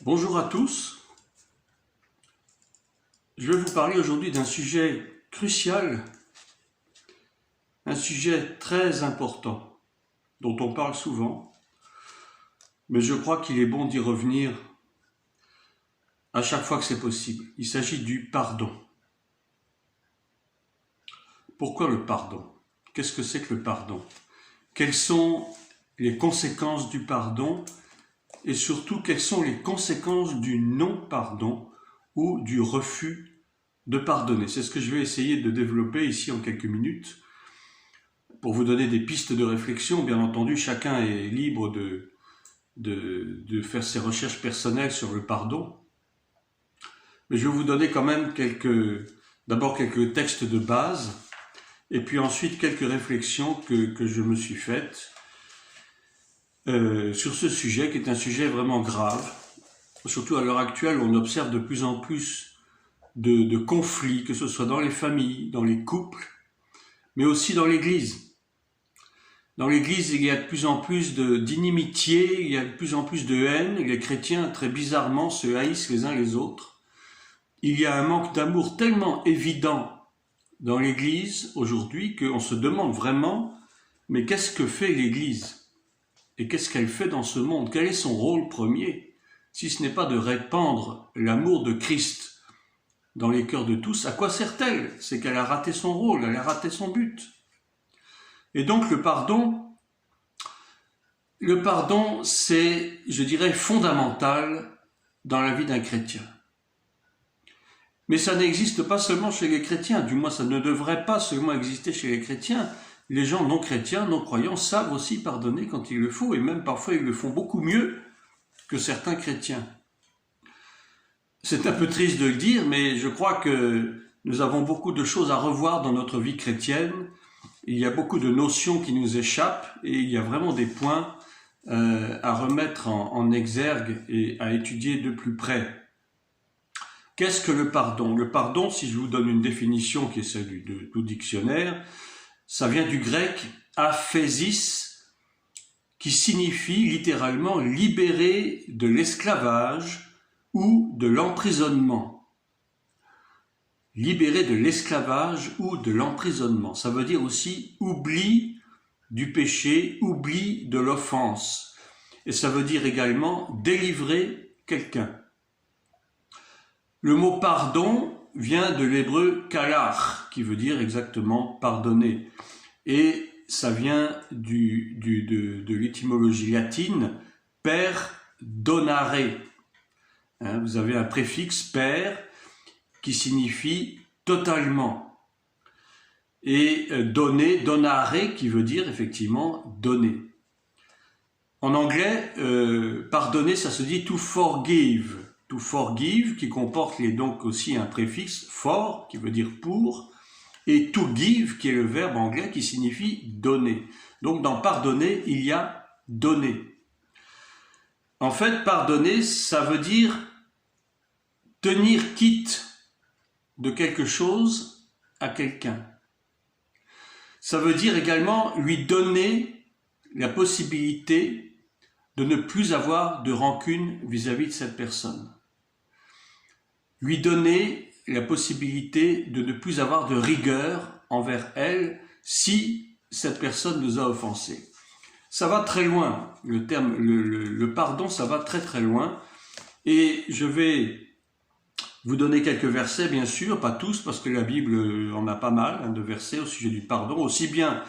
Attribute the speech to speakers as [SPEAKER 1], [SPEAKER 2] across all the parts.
[SPEAKER 1] Bonjour à tous. Je vais vous parler aujourd'hui d'un sujet crucial, un sujet très important, dont on parle souvent, mais je crois qu'il est bon d'y revenir à chaque fois que c'est possible. Il s'agit du pardon. Pourquoi le pardon? Qu'est-ce que c'est que le pardon? Quelles sont les conséquences du pardon? Et surtout, quelles sont les conséquences du non-pardon ou du refus de pardonner? C'est ce que je vais essayer de développer ici en quelques minutes pour vous donner des pistes de réflexion. Bien entendu, chacun est libre de faire ses recherches personnelles sur le pardon. Mais je vais vous donner quand même d'abord quelques textes de base et puis ensuite quelques réflexions que je me suis faites sur ce sujet qui est un sujet vraiment grave. Surtout à l'heure actuelle, on observe de plus en plus de conflits, que ce soit dans les familles, dans les couples, mais aussi dans l'Église. Dans l'Église, il y a de plus en plus d'inimitié, il y a de plus en plus de haine, et les chrétiens, très bizarrement, se haïssent les uns les autres. Il y a un manque d'amour tellement évident dans l'Église aujourd'hui qu'on se demande vraiment, mais qu'est-ce que fait l'Église ? Et qu'est-ce qu'elle fait dans ce monde? Quel est son rôle premier? Si ce n'est pas de répandre l'amour de Christ dans les cœurs de tous, à quoi sert-elle? C'est qu'elle a raté son rôle, elle a raté son but. Et donc le pardon, c'est, je dirais, fondamental dans la vie d'un chrétien. Mais ça n'existe pas seulement chez les chrétiens, du moins ça ne devrait pas seulement exister chez les chrétiens. Les gens non chrétiens, non croyants savent aussi pardonner quand il le faut, et même parfois ils le font beaucoup mieux que certains chrétiens. C'est un peu triste de le dire, mais je crois que nous avons beaucoup de choses à revoir dans notre vie chrétienne. Il y a beaucoup de notions qui nous échappent et il y a vraiment des points à remettre en exergue et à étudier de plus près. Qu'est-ce que le pardon? Le pardon, si je vous donne une définition qui est celle du tout dictionnaire, ça vient du grec « aphésis » qui signifie littéralement « libérer de l'esclavage » ou de l'emprisonnement. Libérer de l'esclavage ou de l'emprisonnement. Ça veut dire aussi oubli du péché, oubli de l'offense. Et ça veut dire également délivrer quelqu'un. Le mot pardon vient de l'hébreu kalach, qui veut dire exactement pardonner. Et ça vient de l'étymologie latine perdonare. Vous avez un préfixe per qui signifie totalement. Et donner, donare, qui veut dire effectivement donner. En anglais, pardonner, ça se dit to forgive. To forgive, qui comporte donc aussi un préfixe for, qui veut dire pour, et to give, qui est le verbe anglais qui signifie donner. Donc dans pardonner, il y a donner. En fait, pardonner, ça veut dire tenir quitte de quelque chose à quelqu'un. Ça veut dire également lui donner la possibilité de ne plus avoir de rancune vis-à-vis de cette personne. Lui donner la possibilité de ne plus avoir de rigueur envers elle si cette personne nous a offensés. Ça va très loin, le pardon, ça va très très loin. Et je vais vous donner quelques versets, bien sûr, pas tous, parce que la Bible en a pas mal de versets au sujet du pardon, aussi bien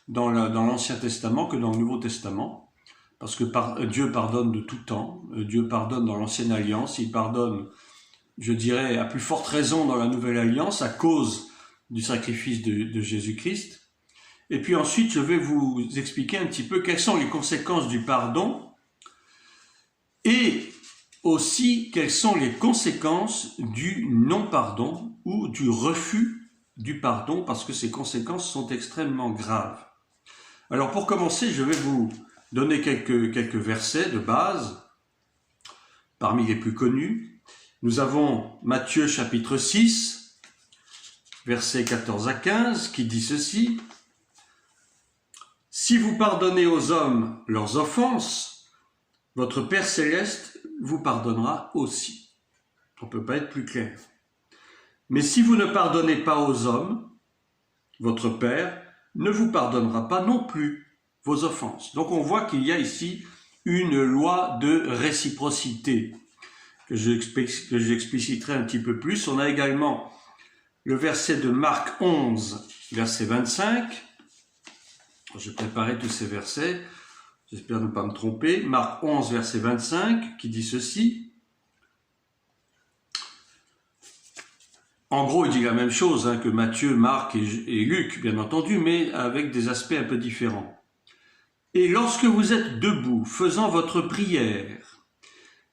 [SPEAKER 1] dans l'Ancien Testament que dans le Nouveau Testament. Parce que Dieu pardonne de tout temps, Dieu pardonne dans l'Ancienne Alliance, il pardonne, je dirais, à plus forte raison dans la Nouvelle Alliance, à cause du sacrifice de Jésus-Christ. Et puis ensuite, je vais vous expliquer un petit peu quelles sont les conséquences du pardon et aussi quelles sont les conséquences du non-pardon ou du refus du pardon, parce que ces conséquences sont extrêmement graves. Alors pour commencer, je vais vous donner quelques versets de base, parmi les plus connus. Nous avons Matthieu chapitre 6, versets 14 à 15, qui dit ceci. « Si vous pardonnez aux hommes leurs offenses, votre Père céleste vous pardonnera aussi. On ne peut pas être plus clair. Mais si vous ne pardonnez pas aux hommes, votre Père ne vous pardonnera pas non plus vos offenses. Donc on voit qu'il y a ici une loi de réciprocité que j'expliciterai un petit peu plus. On a également le verset de Marc 11, verset 25. J'ai préparé tous ces versets, j'espère ne pas me tromper. Marc 11, verset 25, qui dit ceci. En gros, il dit la même chose que Matthieu, Marc et Luc, bien entendu, mais avec des aspects un peu différents. Et lorsque vous êtes debout, faisant votre prière,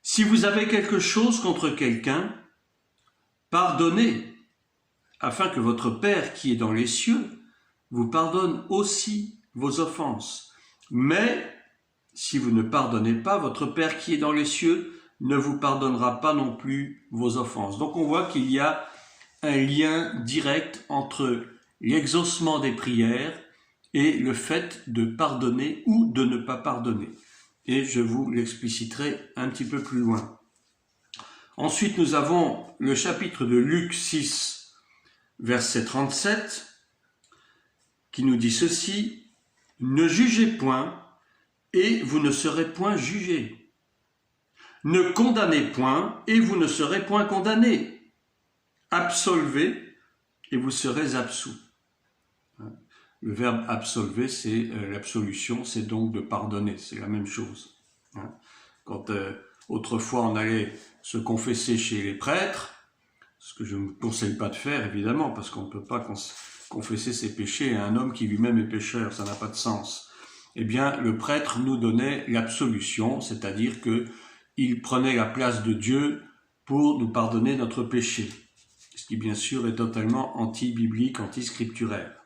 [SPEAKER 1] si vous avez quelque chose contre quelqu'un, pardonnez, afin que votre Père qui est dans les cieux vous pardonne aussi vos offenses. Mais si vous ne pardonnez pas, votre Père qui est dans les cieux ne vous pardonnera pas non plus vos offenses. Donc on voit qu'il y a un lien direct entre l'exaucement des prières et le fait de pardonner ou de ne pas pardonner. Et je vous l'expliciterai un petit peu plus loin. Ensuite, nous avons le chapitre de Luc 6, verset 37, qui nous dit ceci. « Ne jugez point, et vous ne serez point jugés. Ne condamnez point, et vous ne serez point condamnés. Absolvez, et vous serez absous. » Le verbe absolver, c'est l'absolution, c'est donc de pardonner, c'est la même chose. Quand autrefois on allait se confesser chez les prêtres, ce que je ne vous conseille pas de faire évidemment, parce qu'on ne peut pas confesser ses péchés à un homme qui lui-même est pécheur, ça n'a pas de sens. Eh bien, le prêtre nous donnait l'absolution, c'est-à-dire qu'il prenait la place de Dieu pour nous pardonner notre péché. Ce qui bien sûr est totalement anti-biblique, anti-scripturaire.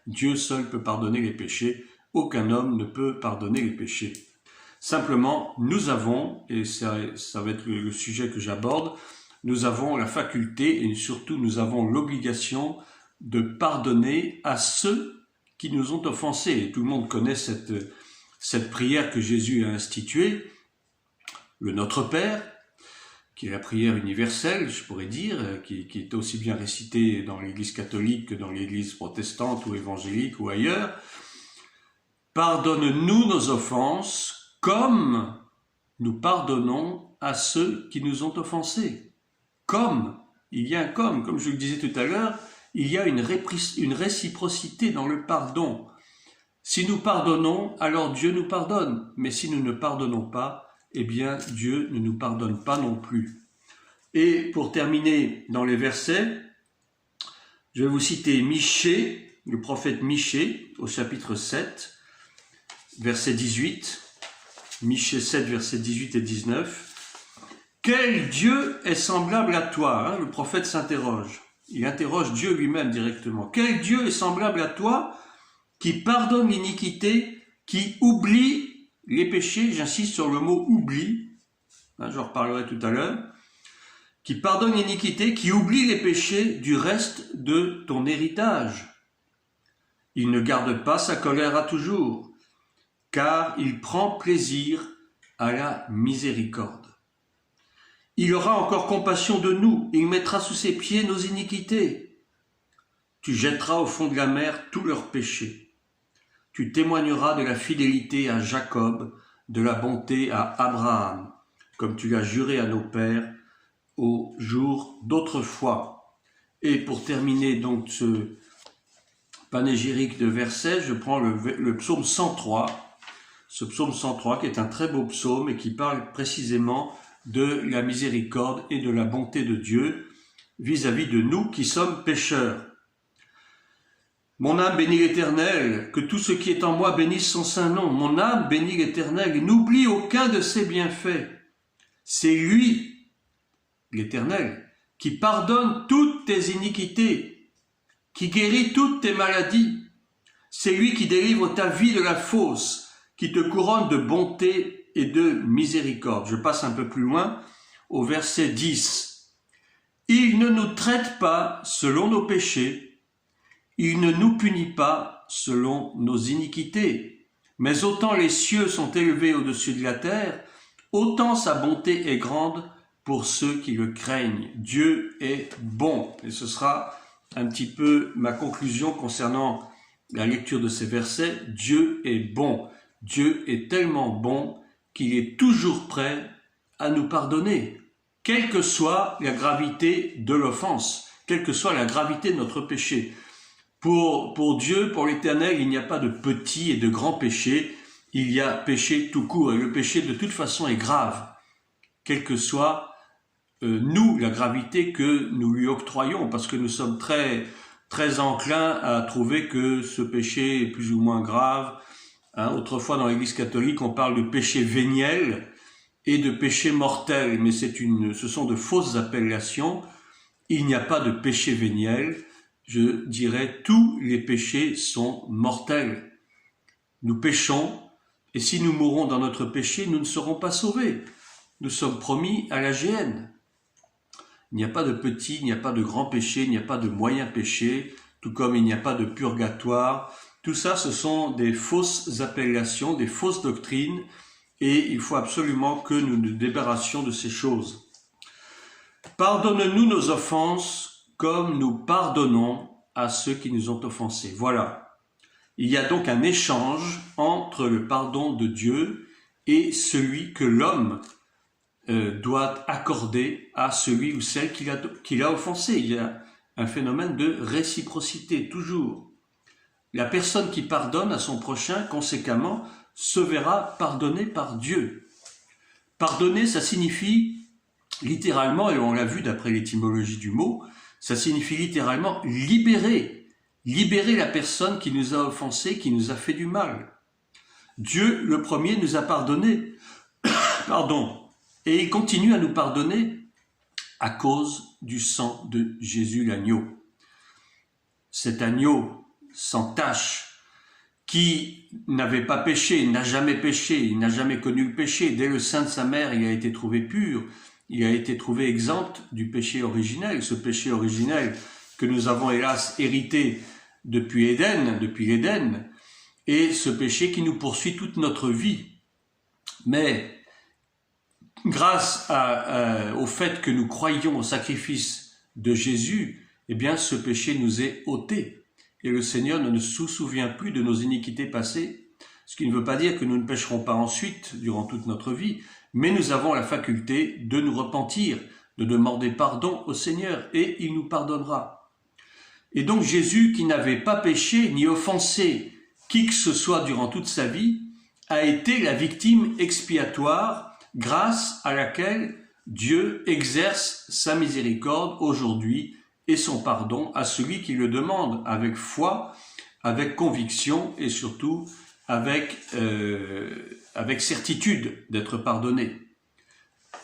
[SPEAKER 1] Dieu seul peut pardonner les péchés, aucun homme ne peut pardonner les péchés. Simplement, nous avons, et ça va être le sujet que j'aborde, nous avons la faculté et surtout nous avons l'obligation de pardonner à ceux qui nous ont offensés. Et tout le monde connaît cette prière que Jésus a instituée, le Notre Père, qui est la prière universelle, je pourrais dire, qui est aussi bien récitée dans l'Église catholique que dans l'Église protestante ou évangélique ou ailleurs. Pardonne-nous nos offenses comme nous pardonnons à ceux qui nous ont offensés. Comme, il y a un comme je le disais tout à l'heure, il y a une réciprocité dans le pardon. Si nous pardonnons, alors Dieu nous pardonne, mais si nous ne pardonnons pas, eh bien Dieu ne nous pardonne pas non plus. Et pour terminer dans les versets, je vais vous citer Michée, le prophète Michée, au chapitre 7, verset 18, Michée 7, versets 18 et 19. « Quel Dieu est semblable à toi » le prophète s'interroge. Il interroge Dieu lui-même directement. « Quel Dieu est semblable à toi qui pardonne l'iniquité, qui oublie les péchés » j'insiste sur le mot « oublie », j'en reparlerai tout à l'heure, « qui pardonne l'iniquité, qui oublie les péchés du reste de ton héritage. Il ne garde pas sa colère à toujours, car il prend plaisir à la miséricorde. Il aura encore compassion de nous, il mettra sous ses pieds nos iniquités. Tu jetteras au fond de la mer tous leurs péchés. Tu témoigneras de la fidélité à Jacob, de la bonté à Abraham, comme tu l'as juré à nos pères au jour d'autrefois. » Et pour terminer donc ce panégyrique de versets, je prends le psaume 103, ce psaume 103 qui est un très beau psaume et qui parle précisément de la miséricorde et de la bonté de Dieu vis-à-vis de nous qui sommes pécheurs. Mon âme bénit l'Éternel, que tout ce qui est en moi bénisse son saint nom. Mon âme bénit l'Éternel et n'oublie aucun de ses bienfaits. C'est lui, l'Éternel, qui pardonne toutes tes iniquités, qui guérit toutes tes maladies. C'est lui qui délivre ta vie de la fosse, qui te couronne de bonté et de miséricorde. Je passe un peu plus loin au verset 10. Il ne nous traite pas selon nos péchés, il ne nous punit pas selon nos iniquités. Mais autant les cieux sont élevés au-dessus de la terre, autant sa bonté est grande pour ceux qui le craignent. Dieu est bon. Et ce sera un petit peu ma conclusion concernant la lecture de ces versets. Dieu est bon. Dieu est tellement bon qu'il est toujours prêt à nous pardonner, quelle que soit la gravité de l'offense, quelle que soit la gravité de notre péché. Pour Dieu, pour l'Éternel, il n'y a pas de petit et de grand péché, il y a péché tout court. Et le péché, de toute façon, est grave, quelle que soit nous, la gravité que nous lui octroyons, parce que nous sommes très, très enclins à trouver que ce péché est plus ou moins grave. Autrefois, dans l'Église catholique, on parle de péché véniel et de péché mortel, mais ce sont de fausses appellations. Il n'y a pas de péché véniel. Je dirais tous les péchés sont mortels. Nous péchons, et si nous mourons dans notre péché, nous ne serons pas sauvés. Nous sommes promis à la géhenne. Il n'y a pas de petit, il n'y a pas de grand péché, il n'y a pas de moyen péché, tout comme il n'y a pas de purgatoire. Tout ça, ce sont des fausses appellations, des fausses doctrines, et il faut absolument que nous nous débarrassions de ces choses. Pardonne-nous nos offenses comme nous pardonnons à ceux qui nous ont offensés. Voilà. Il y a donc un échange entre le pardon de Dieu et celui que l'homme doit accorder à celui ou celle qu'il a offensé. Il y a un phénomène de réciprocité, toujours. La personne qui pardonne à son prochain, conséquemment, se verra pardonnée par Dieu. Pardonner, ça signifie littéralement, et on l'a vu d'après l'étymologie du mot, ça signifie littéralement libérer. Libérer la personne qui nous a offensés, qui nous a fait du mal. Dieu, le premier, nous a pardonné. Pardon. Et il continue à nous pardonner à cause du sang de Jésus l'agneau. Cet agneau sans tache, qui n'avait pas péché, il n'a jamais péché, il n'a jamais connu le péché. Dès le sein de sa mère, il a été trouvé pur, il a été trouvé exempt du péché originel, ce péché originel que nous avons hélas hérité depuis l'Éden, et ce péché qui nous poursuit toute notre vie. Mais grâce au fait que nous croyions au sacrifice de Jésus, eh bien ce péché nous est ôté. Et le Seigneur ne se souvient plus de nos iniquités passées, ce qui ne veut pas dire que nous ne pécherons pas ensuite, durant toute notre vie, mais nous avons la faculté de nous repentir, de demander pardon au Seigneur, et il nous pardonnera. Et donc Jésus, qui n'avait pas péché ni offensé qui que ce soit durant toute sa vie, a été la victime expiatoire grâce à laquelle Dieu exerce sa miséricorde aujourd'hui et son pardon à celui qui le demande avec foi, avec conviction et surtout avec certitude d'être pardonné.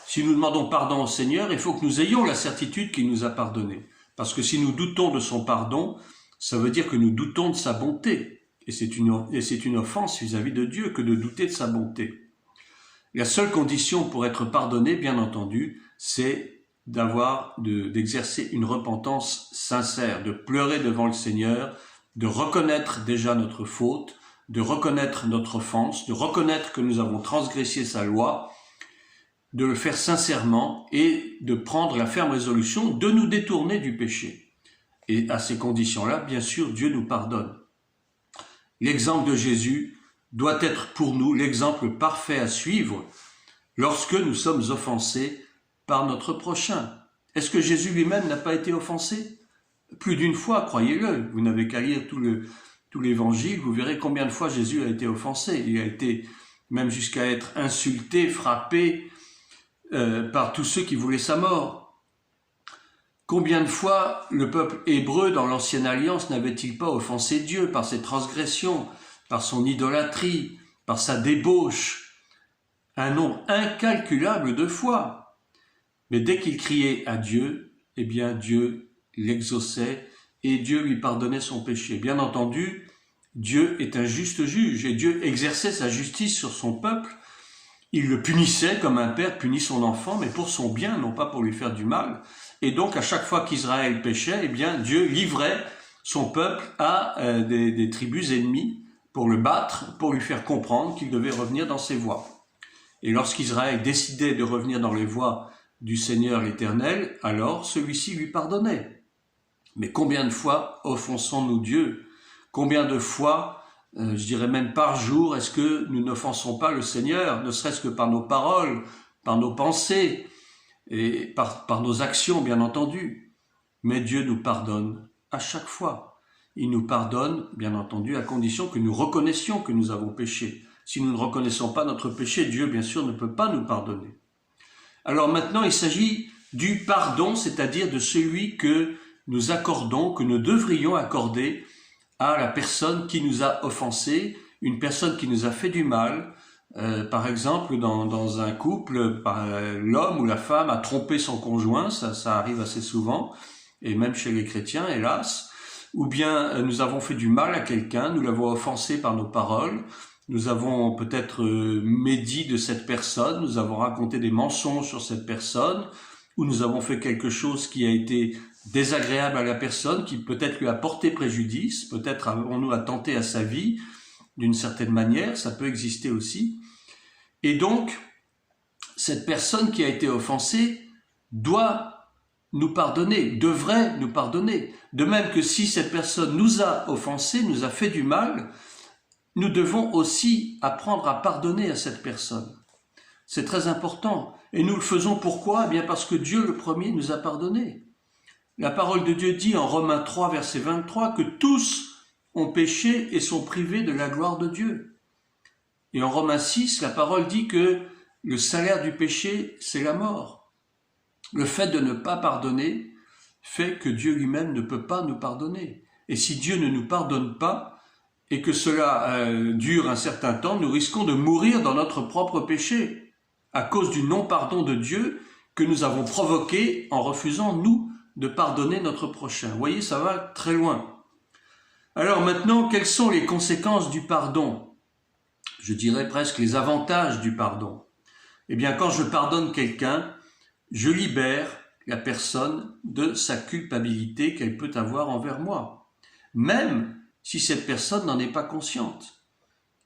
[SPEAKER 1] Si nous demandons pardon au Seigneur, il faut que nous ayons la certitude qu'il nous a pardonné. Parce que si nous doutons de son pardon, ça veut dire que nous doutons de sa bonté. Et c'est une offense vis-à-vis de Dieu que de douter de sa bonté. La seule condition pour être pardonné, bien entendu, c'est d'exercer une repentance sincère, de pleurer devant le Seigneur, de reconnaître déjà notre faute, de reconnaître notre offense, de reconnaître que nous avons transgressé sa loi, de le faire sincèrement et de prendre la ferme résolution de nous détourner du péché. Et à ces conditions-là, bien sûr, Dieu nous pardonne. L'exemple de Jésus doit être pour nous l'exemple parfait à suivre lorsque nous sommes offensés par notre prochain. Est-ce que Jésus lui-même n'a pas été offensé? Plus d'une fois, croyez-le. Vous n'avez qu'à lire tout l'évangile, vous verrez combien de fois Jésus a été offensé. Il a été même jusqu'à être insulté, frappé par tous ceux qui voulaient sa mort. Combien de fois le peuple hébreu dans l'ancienne alliance n'avait-il pas offensé Dieu par ses transgressions, par son idolâtrie, par sa débauche? Un nombre incalculable de fois. Mais dès qu'il criait à Dieu, eh bien Dieu l'exauçait et Dieu lui pardonnait son péché. Bien entendu, Dieu est un juste juge et Dieu exerçait sa justice sur son peuple. Il le punissait comme un père punit son enfant, mais pour son bien, non pas pour lui faire du mal. Et donc, à chaque fois qu'Israël péchait, eh bien, Dieu livrait son peuple à des tribus ennemies pour le battre, pour lui faire comprendre qu'il devait revenir dans ses voies. Et lorsqu'Israël décidait de revenir dans les voies du Seigneur l'Éternel, alors celui-ci lui pardonnait. Mais combien de fois offensons-nous Dieu? Combien de fois, je dirais même par jour, est-ce que nous n'offensons pas le Seigneur, ne serait-ce que par nos paroles, par nos pensées et par nos actions, bien entendu. Mais Dieu nous pardonne à chaque fois. Il nous pardonne, bien entendu, à condition que nous reconnaissions que nous avons péché. Si nous ne reconnaissons pas notre péché, Dieu, bien sûr, ne peut pas nous pardonner. Alors maintenant, il s'agit du pardon, c'est-à-dire de celui que nous accordons, que nous devrions accorder à la personne qui nous a offensés, une personne qui nous a fait du mal. Par exemple, dans un couple, l'homme ou la femme a trompé son conjoint, ça arrive assez souvent, et même chez les chrétiens, hélas. Ou bien nous avons fait du mal à quelqu'un, nous l'avons offensé par nos paroles, nous avons peut-être médit de cette personne, nous avons raconté des mensonges sur cette personne, ou nous avons fait quelque chose qui a été désagréable à la personne, qui peut-être lui a porté préjudice, peut-être avons-nous attenté à sa vie d'une certaine manière, ça peut exister aussi. Et donc, cette personne qui a été offensée doit nous pardonner, devrait nous pardonner. De même que si cette personne nous a offensés, nous a fait du mal, nous devons aussi apprendre à pardonner à cette personne. C'est très important. Et nous le faisons pourquoi? Eh bien parce que Dieu le premier nous a pardonné. La parole de Dieu dit en Romains 3, verset 23, que tous ont péché et sont privés de la gloire de Dieu. Et en Romains 6, la parole dit que le salaire du péché, c'est la mort. Le fait de ne pas pardonner fait que Dieu lui-même ne peut pas nous pardonner. Et si Dieu ne nous pardonne pas, et que cela dure un certain temps, nous risquons de mourir dans notre propre péché, à cause du non-pardon de Dieu que nous avons provoqué en refusant, nous, de pardonner notre prochain. Vous voyez, ça va très loin. Alors maintenant, quelles sont les conséquences du pardon? Je dirais presque les avantages du pardon. Eh bien, quand je pardonne quelqu'un, je libère la personne de sa culpabilité qu'elle peut avoir envers moi, même si cette personne n'en est pas consciente.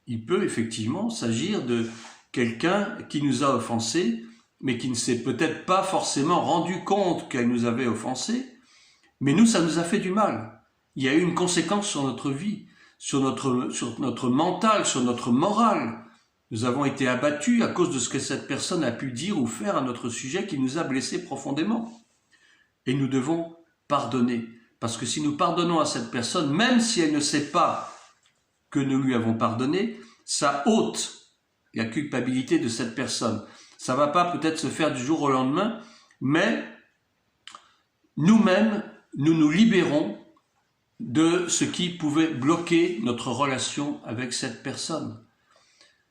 [SPEAKER 1] Il peut effectivement s'agir de quelqu'un qui nous a offensés, mais qui ne s'est peut-être pas forcément rendu compte qu'elle nous avait offensés, mais nous, ça nous a fait du mal. Il y a eu une conséquence sur notre vie, sur notre mental, sur notre morale. Nous avons été abattus à cause de ce que cette personne a pu dire ou faire à notre sujet qui nous a blessés profondément. Et nous devons pardonner. Parce que si nous pardonnons à cette personne, même si elle ne sait pas que nous lui avons pardonné, ça ôte la culpabilité de cette personne. Ça ne va pas peut-être se faire du jour au lendemain, mais nous-mêmes, nous nous libérons de ce qui pouvait bloquer notre relation avec cette personne.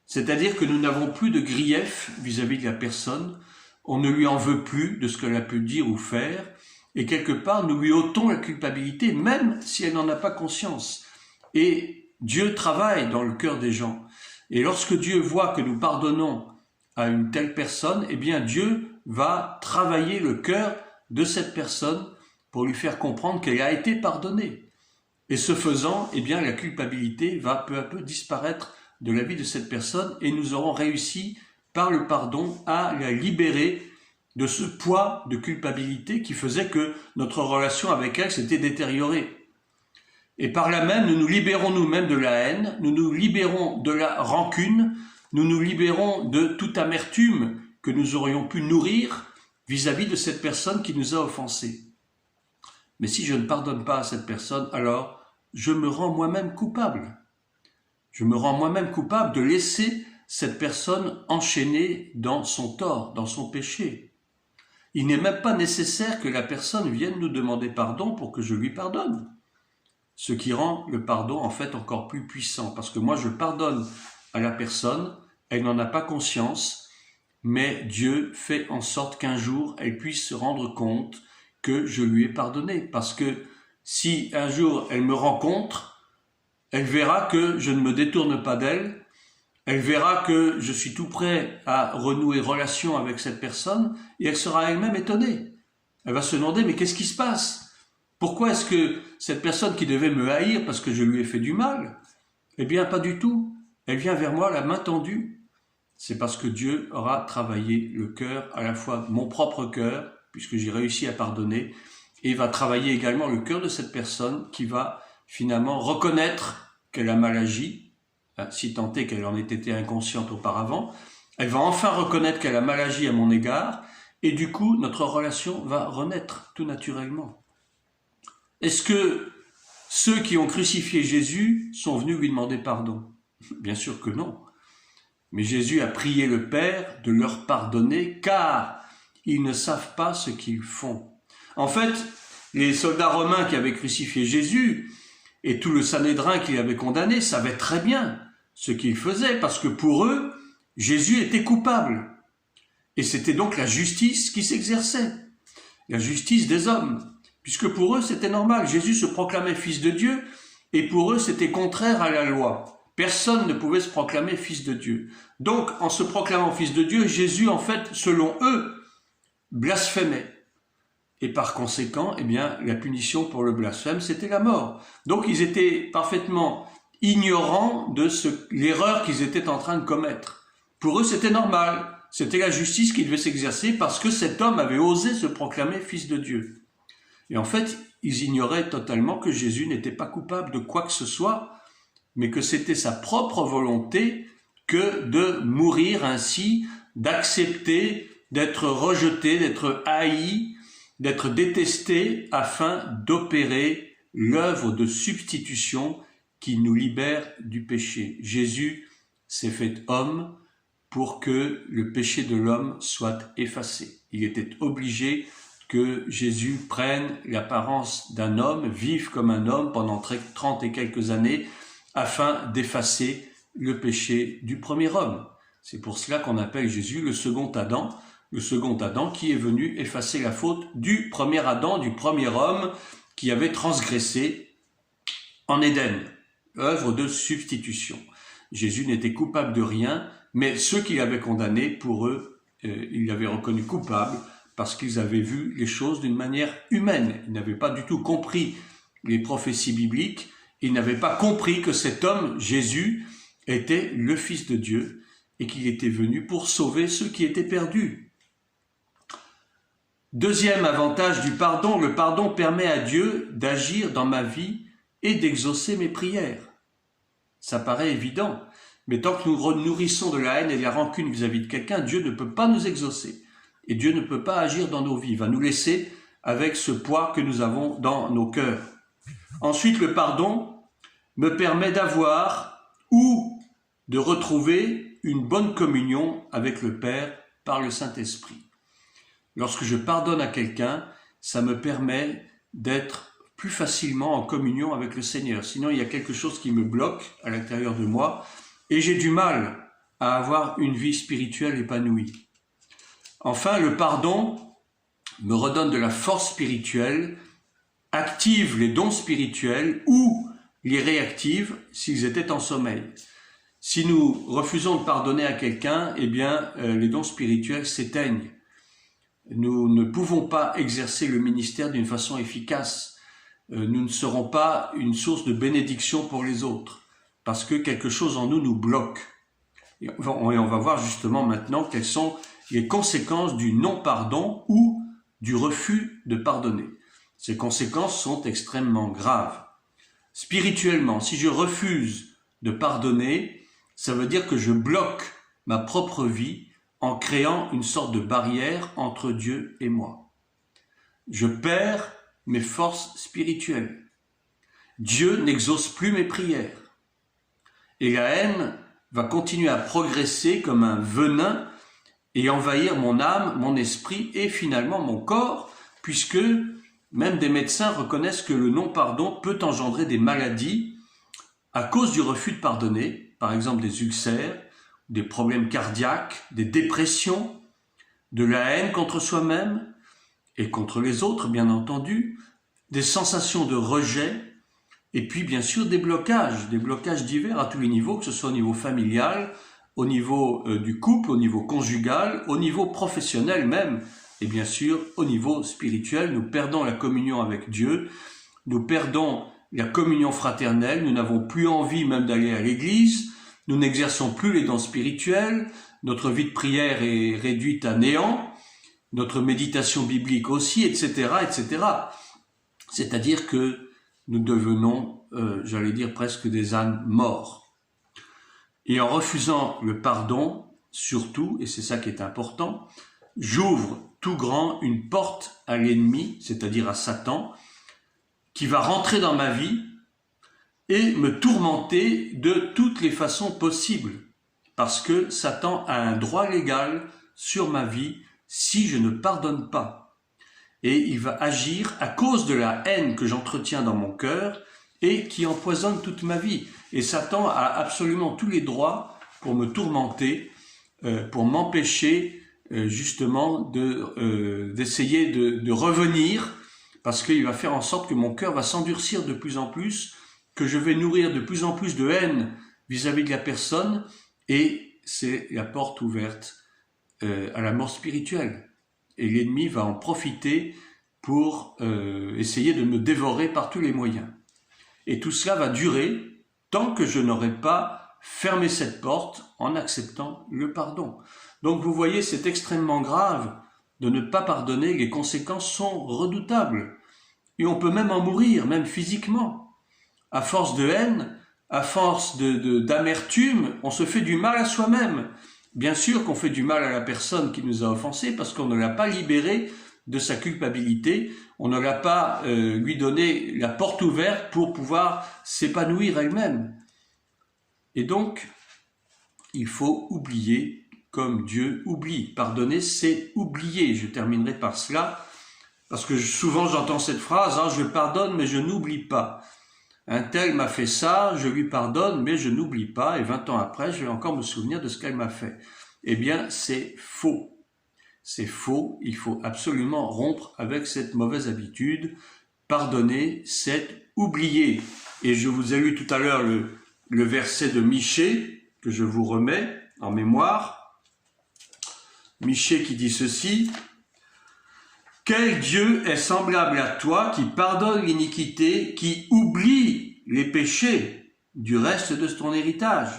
[SPEAKER 1] C'est-à-dire que nous n'avons plus de grief vis-à-vis de la personne, on ne lui en veut plus de ce qu'elle a pu dire ou faire, et quelque part nous lui ôtons la culpabilité, même si elle n'en a pas conscience. Et Dieu travaille dans le cœur des gens. Et lorsque Dieu voit que nous pardonnons à une telle personne, eh bien Dieu va travailler le cœur de cette personne pour lui faire comprendre qu'elle a été pardonnée. Et ce faisant, eh bien la culpabilité va peu à peu disparaître de la vie de cette personne et nous aurons réussi par le pardon à la libérer de ce poids de culpabilité qui faisait que notre relation avec elle s'était détériorée. Et par là même, nous nous libérons nous-mêmes de la haine, nous nous libérons de la rancune, nous nous libérons de toute amertume que nous aurions pu nourrir vis-à-vis de cette personne qui nous a offensés. Mais si je ne pardonne pas à cette personne, alors je me rends moi-même coupable. Je me rends moi-même coupable de laisser cette personne enchaînée dans son tort, dans son péché. Il n'est même pas nécessaire que la personne vienne nous demander pardon pour que je lui pardonne. Ce qui rend le pardon en fait encore plus puissant. Parce que moi je pardonne à la personne, elle n'en a pas conscience, mais Dieu fait en sorte qu'un jour elle puisse se rendre compte que je lui ai pardonné. Parce que si un jour elle me rencontre, elle verra que je ne me détourne pas d'elle, elle verra que je suis tout prêt à renouer relation avec cette personne et elle sera elle-même étonnée. Elle va se demander, mais qu'est-ce qui se passe? Pourquoi est-ce que cette personne qui devait me haïr parce que je lui ai fait du mal, eh bien pas du tout. Elle vient vers moi la main tendue c'est parce que Dieu aura travaillé le cœur, à la fois mon propre cœur, puisque j'ai réussi à pardonner, et va travailler également le cœur de cette personne qui va finalement reconnaître qu'elle a mal agi, si tant est qu'elle en ait été inconsciente auparavant. Elle va enfin reconnaître qu'elle a mal agi à mon égard, et du coup, notre relation va renaître tout naturellement. Est-ce que ceux qui ont crucifié Jésus sont venus lui demander pardon? Bien sûr que non. Mais Jésus a prié le Père de leur pardonner, car ils ne savent pas ce qu'ils font. En fait, les soldats romains qui avaient crucifié Jésus et tout le Sanhédrin qui l'avait condamné savaient très bien ce qu'ils faisaient, parce que pour eux, Jésus était coupable. Et c'était donc la justice qui s'exerçait, la justice des hommes, puisque pour eux c'était normal. Jésus se proclamait fils de Dieu, et pour eux c'était contraire à la loi. Personne ne pouvait se proclamer fils de Dieu. Donc, en se proclamant fils de Dieu, Jésus, en fait, selon eux, blasphémait. Et par conséquent, eh bien, la punition pour le blasphème, c'était la mort. Donc, ils étaient parfaitement ignorants de l'erreur qu'ils étaient en train de commettre. Pour eux, c'était normal. C'était la justice qui devait s'exercer parce que cet homme avait osé se proclamer fils de Dieu. Et en fait, ils ignoraient totalement que Jésus n'était pas coupable de quoi que ce soit, mais que c'était sa propre volonté que de mourir ainsi, d'accepter, d'être rejeté, d'être haï, d'être détesté, afin d'opérer l'œuvre de substitution qui nous libère du péché. Jésus s'est fait homme pour que le péché de l'homme soit effacé. Il était obligé que Jésus prenne l'apparence d'un homme, vive comme un homme pendant 30 et quelques années, afin d'effacer le péché du premier homme. C'est pour cela qu'on appelle Jésus le second Adam qui est venu effacer la faute du premier Adam, du premier homme qui avait transgressé en Éden, œuvre de substitution. Jésus n'était coupable de rien, mais ceux qui l'avaient condamné, pour eux, ils l'avaient reconnu coupable parce qu'ils avaient vu les choses d'une manière humaine. Ils n'avaient pas du tout compris les prophéties bibliques. Il n'avait pas compris que cet homme, Jésus, était le Fils de Dieu et qu'il était venu pour sauver ceux qui étaient perdus. Deuxième avantage du pardon, le pardon permet à Dieu d'agir dans ma vie et d'exaucer mes prières. Ça paraît évident, mais tant que nous nourrissons de la haine et de la rancune vis-à-vis de quelqu'un, Dieu ne peut pas nous exaucer. Et Dieu ne peut pas agir dans nos vies, il va nous laisser avec ce poids que nous avons dans nos cœurs. Ensuite, le pardon me permet d'avoir ou de retrouver une bonne communion avec le Père par le Saint-Esprit. Lorsque je pardonne à quelqu'un, ça me permet d'être plus facilement en communion avec le Seigneur. Sinon, il y a quelque chose qui me bloque à l'intérieur de moi et j'ai du mal à avoir une vie spirituelle épanouie. Enfin, le pardon me redonne de la force spirituelle, active les dons spirituels ou les réactive s'ils étaient en sommeil. Si nous refusons de pardonner à quelqu'un, eh bien, les dons spirituels s'éteignent. Nous ne pouvons pas exercer le ministère d'une façon efficace. Nous ne serons pas une source de bénédiction pour les autres, parce que quelque chose en nous nous bloque. Et on va voir justement maintenant quelles sont les conséquences du non-pardon ou du refus de pardonner. Ces conséquences sont extrêmement graves. Spirituellement, si je refuse de pardonner, ça veut dire que je bloque ma propre vie en créant une sorte de barrière entre Dieu et moi. Je perds mes forces spirituelles. Dieu n'exauce plus mes prières. Et la haine va continuer à progresser comme un venin et envahir mon âme, mon esprit et finalement mon corps, puisque même des médecins reconnaissent que le non-pardon peut engendrer des maladies à cause du refus de pardonner, par exemple des ulcères, des problèmes cardiaques, des dépressions, de la haine contre soi-même et contre les autres, bien entendu, des sensations de rejet, et puis bien sûr des blocages divers à tous les niveaux, que ce soit au niveau familial, au niveau du couple, au niveau conjugal, au niveau professionnel même, et bien sûr au niveau spirituel. Nous perdons la communion avec Dieu, nous perdons la communion fraternelle, nous n'avons plus envie même d'aller à l'église, nous n'exerçons plus les dons spirituels, notre vie de prière est réduite à néant, notre méditation biblique aussi, etc., etc. C'est-à-dire que nous devenons, j'allais dire, presque des ânes morts. Et en refusant le pardon, surtout, et c'est ça qui est important, j'ouvre tout grand une porte à l'ennemi, c'est-à-dire à Satan, qui va rentrer dans ma vie et me tourmenter de toutes les façons possibles. Parce que Satan a un droit légal sur ma vie si je ne pardonne pas. Et il va agir à cause de la haine que j'entretiens dans mon cœur et qui empoisonne toute ma vie. Et Satan a absolument tous les droits pour me tourmenter, pour m'empêcher justement d'essayer de revenir, parce qu'il va faire en sorte que mon cœur va s'endurcir de plus en plus, que je vais nourrir de plus en plus de haine vis-à-vis de la personne, et c'est la porte ouverte à la mort spirituelle. Et l'ennemi va en profiter pour essayer de me dévorer par tous les moyens. Et tout cela va durer tant que je n'aurai pas fermé cette porte en acceptant le pardon. Donc vous voyez, c'est extrêmement grave de ne pas pardonner, les conséquences sont redoutables. Et on peut même en mourir, même physiquement. À force de haine, à force d'amertume, on se fait du mal à soi-même. Bien sûr qu'on fait du mal à la personne qui nous a offensés parce qu'on ne l'a pas libéré de sa culpabilité, on ne l'a pas lui donné la porte ouverte pour pouvoir s'épanouir elle-même. Et donc, il faut oublier comme Dieu oublie. Pardonner, c'est oublier. Je terminerai par cela, parce que souvent j'entends cette phrase, je pardonne mais je n'oublie pas. Un tel m'a fait ça, je lui pardonne mais je n'oublie pas, et 20 ans après, je vais encore me souvenir de ce qu'elle m'a fait. Eh bien, c'est faux. C'est faux, il faut absolument rompre avec cette mauvaise habitude. Pardonner, c'est oublier. Et je vous ai lu tout à l'heure le verset de Michée, que je vous remets en mémoire. Michée qui dit ceci: « Quel Dieu est semblable à toi qui pardonne l'iniquité, qui oublie les péchés du reste de ton héritage. »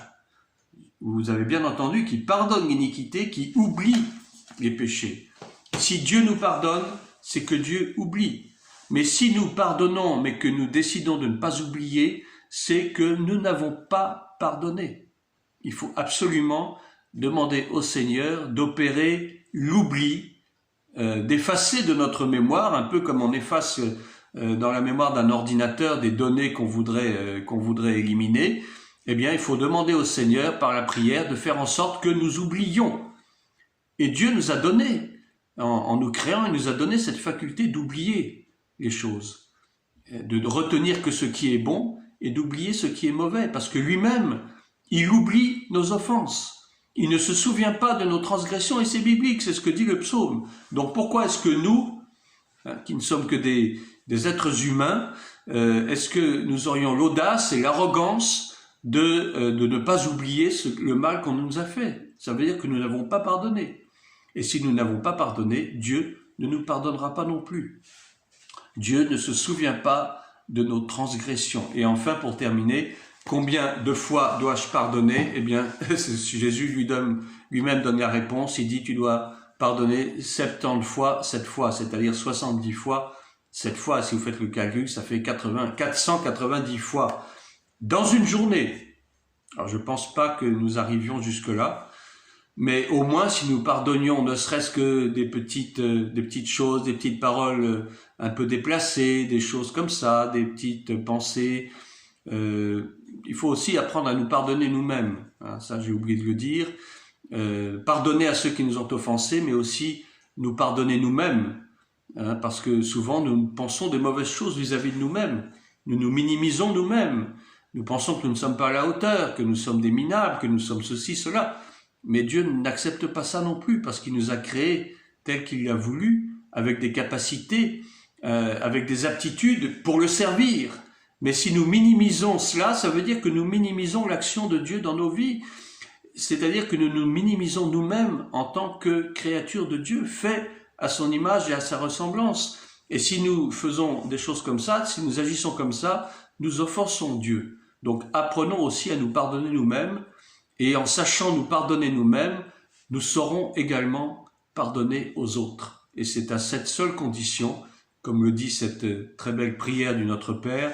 [SPEAKER 1] Vous avez bien entendu, qui pardonne l'iniquité, qui oublie les péchés. Si Dieu nous pardonne, c'est que Dieu oublie. Mais si nous pardonnons, mais que nous décidons de ne pas oublier, c'est que nous n'avons pas pardonné. Il faut absolument demander au Seigneur d'opérer l'oubli, d'effacer de notre mémoire, un peu comme on efface dans la mémoire d'un ordinateur des données qu'on voudrait éliminer. Eh bien, il faut demander au Seigneur, par la prière, de faire en sorte que nous oublions. Et Dieu nous a donné, en nous créant, il nous a donné cette faculté d'oublier les choses, de retenir que ce qui est bon et d'oublier ce qui est mauvais, parce que lui-même, il oublie nos offenses. Il ne se souvient pas de nos transgressions, et c'est biblique, c'est ce que dit le psaume. Donc pourquoi est-ce que nous, qui ne sommes que des êtres humains, est-ce que nous aurions l'audace et l'arrogance de ne pas oublier le mal qu'on nous a fait? Ça veut dire que nous n'avons pas pardonné. Et si nous n'avons pas pardonné, Dieu ne nous pardonnera pas non plus. Dieu ne se souvient pas de nos transgressions. Et enfin, pour terminer, combien de fois dois-je pardonner? Eh bien, Jésus lui-même donne la réponse. Il dit, tu dois pardonner 70 fois 7 fois, c'est-à-dire 70 fois 7 fois. Si vous faites le calcul, ça fait 490 fois dans une journée. Alors, je ne pense pas que nous arrivions jusque-là, mais au moins, si nous pardonnions ne serait-ce que des petites choses, des petites paroles un peu déplacées, des choses comme ça, des petites pensées. Il faut aussi apprendre à nous pardonner nous-mêmes. Hein, ça, j'ai oublié de le dire. Pardonner à ceux qui nous ont offensés, mais aussi nous pardonner nous-mêmes. Hein, parce que souvent, nous pensons des mauvaises choses vis-à-vis de nous-mêmes. Nous nous minimisons nous-mêmes. Nous pensons que nous ne sommes pas à la hauteur, que nous sommes des minables, que nous sommes ceci, cela. Mais Dieu n'accepte pas ça non plus, parce qu'il nous a créés tel qu'il l'a voulu, avec des capacités, avec des aptitudes pour le servir. Mais si nous minimisons cela, ça veut dire que nous minimisons l'action de Dieu dans nos vies. C'est-à-dire que nous nous minimisons nous-mêmes en tant que créatures de Dieu, faits à son image et à sa ressemblance. Et si nous faisons des choses comme ça, si nous agissons comme ça, nous offensons Dieu. Donc apprenons aussi à nous pardonner nous-mêmes, et en sachant nous pardonner nous-mêmes, nous saurons également pardonner aux autres. Et c'est à cette seule condition, comme le dit cette très belle prière du Notre Père,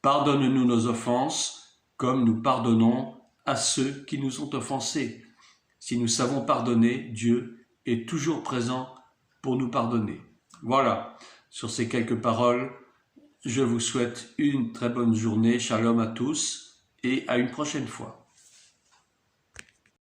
[SPEAKER 1] pardonne-nous nos offenses, comme nous pardonnons à ceux qui nous ont offensés. Si nous savons pardonner, Dieu est toujours présent pour nous pardonner. Voilà, sur ces quelques paroles, je vous souhaite une très bonne journée. Shalom à tous et à une prochaine fois.